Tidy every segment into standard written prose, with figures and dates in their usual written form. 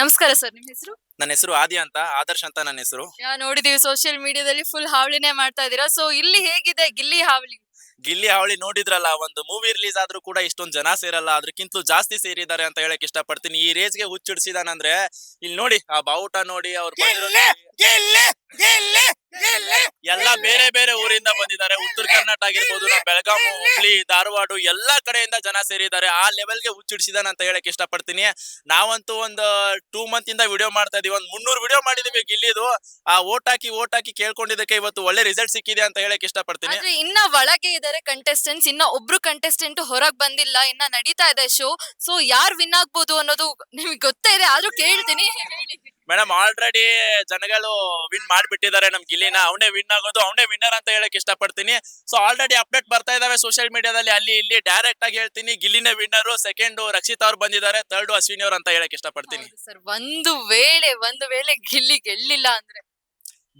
ನಮಸ್ಕಾರ ಸರ್, ನಿಮ್ಮ ಹೆಸರು? ನನ್ನ ಹೆಸರು ಆದಿ ಅಂತ, ಆದರ್ಶ್ ಅಂತ ನನ್ನ ಹೆಸರು. ನೋಡಿದೀವಿ ಸೋಷಿಯಲ್ ಮೀಡಿಯಾದಲ್ಲಿ ಫುಲ್ ಹಾವಳಿನೇ ಮಾಡ್ತಾ ಇದೀರಾ. ಸೊ ಇಲ್ಲಿ ಹೇಗಿದೆ ಗಿಲ್ಲಿ ಹಾವಳಿ? ಗಿಲ್ಲಿ ಹಾವಳಿ ನೋಡಿದ್ರಲ್ಲ, ಒಂದು ಮೂವಿ ರಿಲೀಸ್ ಆದ್ರೂ ಕೂಡ ಇಷ್ಟೊಂದು ಜನ ಸೇರಲ್ಲ, ಅದಕ್ಕಿಂತಲೂ ಜಾಸ್ತಿ ಸೇರಿದ್ದಾರೆ ಅಂತ ಹೇಳಕ್ ಇಷ್ಟಪಡ್ತೀನಿ. ಈ ರೇಜ್ಗೆ ಹುಚ್ಚಿಡ್ಸಿದಾನಂದ್ರೆ ಇಲ್ಲಿ ನೋಡಿ, ಆ ಬಾವುಟ ನೋಡಿ, ಅವ್ರು ಎಲ್ಲ ಬೇರೆ ಬೇರೆ ಊರಿಂದ ಬಂದಿದ್ದಾರೆ. ಉತ್ತರ ಕರ್ನಾಟಕ ಆಗಿರ್ಬೋದು, ಬೆಳಗಾವಿ, ಹುಬ್ಳಿ, ಧಾರವಾಡ ಎಲ್ಲಾ ಕಡೆಯಿಂದ ಜನ ಸೇರಿದ್ದಾರೆ. ಆ ಲೆವೆಲ್ಗೆ ಹುಚ್ಚಿಡ್ಸಿದಾನ ಅಂತ ಹೇಳಕ್ ಇಷ್ಟಪಡ್ತೀನಿ. ನಾವಂತೂ ಒಂದು 2 ಮಂತ್ ಇಂದ ವಿಡಿಯೋ ಮಾಡ್ತಾ ಇದೀವಿ, ಒಂದ್ 300 ವಿಡಿಯೋ ಮಾಡಿದೀವಿ ಗಿಲ್ಲಿದು. ಆ ಓಟ್ ಹಾಕಿ ಕೇಳ್ಕೊಂಡಿದ್ದಕ್ಕೆ ಇವತ್ತು ಒಳ್ಳೆ ರಿಸಲ್ಟ್ ಸಿಕ್ಕಿದೆ ಅಂತ ಹೇಳಕ್ ಇಷ್ಟಪಡ್ತೀನಿ. ಆದ್ರೆ ಇನ್ನ ಒಳಗೆ ಇದಾರೆ ಕಂಟೆಸ್ಟೆಂಟ್ಸ್, ಇನ್ನ ಒಬ್ರು ಕಂಟೆಸ್ಟೆಂಟ್ ಹೊರಗ್ ಬಂದಿಲ್ಲ, ಇನ್ನ ನಡೀತಾ ಇದೆ ಶೋ. ಸೊ ಯಾರು ವಿನ್ ಆಗ್ಬೋದು ಅನ್ನೋದು ನಿಮ್ಗೆ ಗೊತ್ತೇ ಇದೆ, ಆದ್ರೂ ಕೇಳ್ತೀನಿ. ಮೇಡಮ್, ಆಲ್ರೆಡಿ ಜನಗಳು ವಿನ್ ಮಾಡ್ಬಿಟ್ಟಿದ್ದಾರೆ ನಮ್ ಗಿಲ್ಲಿನ. ಅವನೇ ವಿನ್ ಆಗೋದು, ಅವನೇ ವಿನ್ನರ್ ಅಂತ ಹೇಳಕ್ ಇಷ್ಟಪಡ್ತೀನಿ. ಸೊ ಆಲ್ರೆಡಿ ಅಪ್ಡೇಟ್ ಬರ್ತಾ ಇದಾವೆ ಸೋಷಿಯಲ್ ಮೀಡಿಯಾದಲ್ಲಿ, ಅಲ್ಲಿ ಇಲ್ಲಿ. ಡೈರೆಕ್ಟ್ ಆಗಿ ಹೇಳ್ತೀನಿ, ಗಿಲ್ಲಿನೇ ವಿನ್ನರ್. ಸೆಕೆಂಡ್ ರಕ್ಷಿತ್ ಅವ್ರು ಬಂದಿದ್ದಾರೆ, ಥರ್ಡ್ ಅಶ್ವಿನಿ ಅವ್ರು ಅಂತ ಹೇಳಕ್ ಇಷ್ಟಪಡ್ತೀನಿ. ಸರ್, ಒಂದು ವೇಳೆ ಗಿಲ್ಲಿ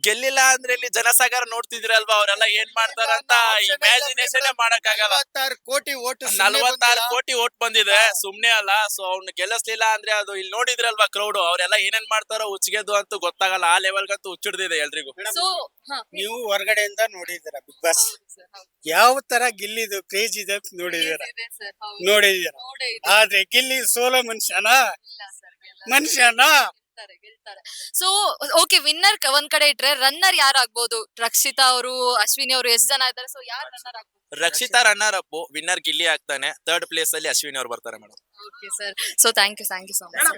ಗೆಲ್ಲಿಲ್ಲ ಅಂದ್ರೆ ಇಲ್ಲಿ ಜನಸಾಗರ ನೋಡ್ತಿದ್ರಲ್ವಾ, ಅವರೆಲ್ಲ ಏನ್ ಮಾಡ್ತಾರಂತ ಇಮ್ಯಾಜಿನೇಷನ್ ಮಾಡಕ್ ಆಗಲ್ಲ. 46 ಕೋಟಿ ಓಟ್ ಬಂದಿದೆ, ಸುಮ್ನೆ ಅಲ್ಲ. ಸೊ ಅವ್ನು ಗೆಲ್ಲಿಸ್ಲಿಲ್ಲ ಅಂದ್ರೆ ಅದು ಇಲ್ಲಿ ನೋಡಿದ್ರಲ್ವಾ ಕ್ರೌಡ್, ಅವರೆಲ್ಲ ಏನೇನ್ ಮಾಡ್ತಾರೋ ಹುಚ್ಚಿಗೆದ್ದು ಅಂತೂ ಗೊತ್ತಾಗಲ್ಲ. ಆ ಲೆವೆಲ್ಗಂತೂ ಹುಚ್ಚಿಡ್ದಿದೆ ಎಲ್ರಿಗೂ. ನೀವು ಹೊರಗಡೆಯಿಂದ ನೋಡಿದ್ದೀರಾ ಬಿಗ್ ಬಾಸ್, ಯಾವ ತರ ಗಿಲ್ಲಿದು ಕ್ರೇಜ್ ಇದೆ ನೋಡಿದೀರ. ಆದ್ರೆ ಗಿಲ್ಲಿ ಸೋಲೋ ಮನುಷ್ಯನ. ಸೊ ಓಕೆ, ವಿನ್ನರ್ ಒಂದ್ ಕಡೆ ಇಟ್ರೆ ರನ್ನರ್ ಯಾರಾಗ್ಬೋದು? ರಕ್ಷಿತಾ ಅವರು, ಅಶ್ವಿನಿ ಅವರು, ಎಷ್ಟು ಜನ ಇದ್ದಾರೆ? ಸೊ ಯಾರು ರನ್ನರ್ ಆಗ್ಬೋದು? Rakshita runner up, winner Gilli ಆಗ್ತಾನೆ. ಥರ್ಡ್ ಪ್ಲೇಸ್ ಅಲ್ಲಿ ಅಶ್ವಿನಿ ಅವ್ರು ಬರ್ತಾರೆ madam. Okay sir, so thank you so much.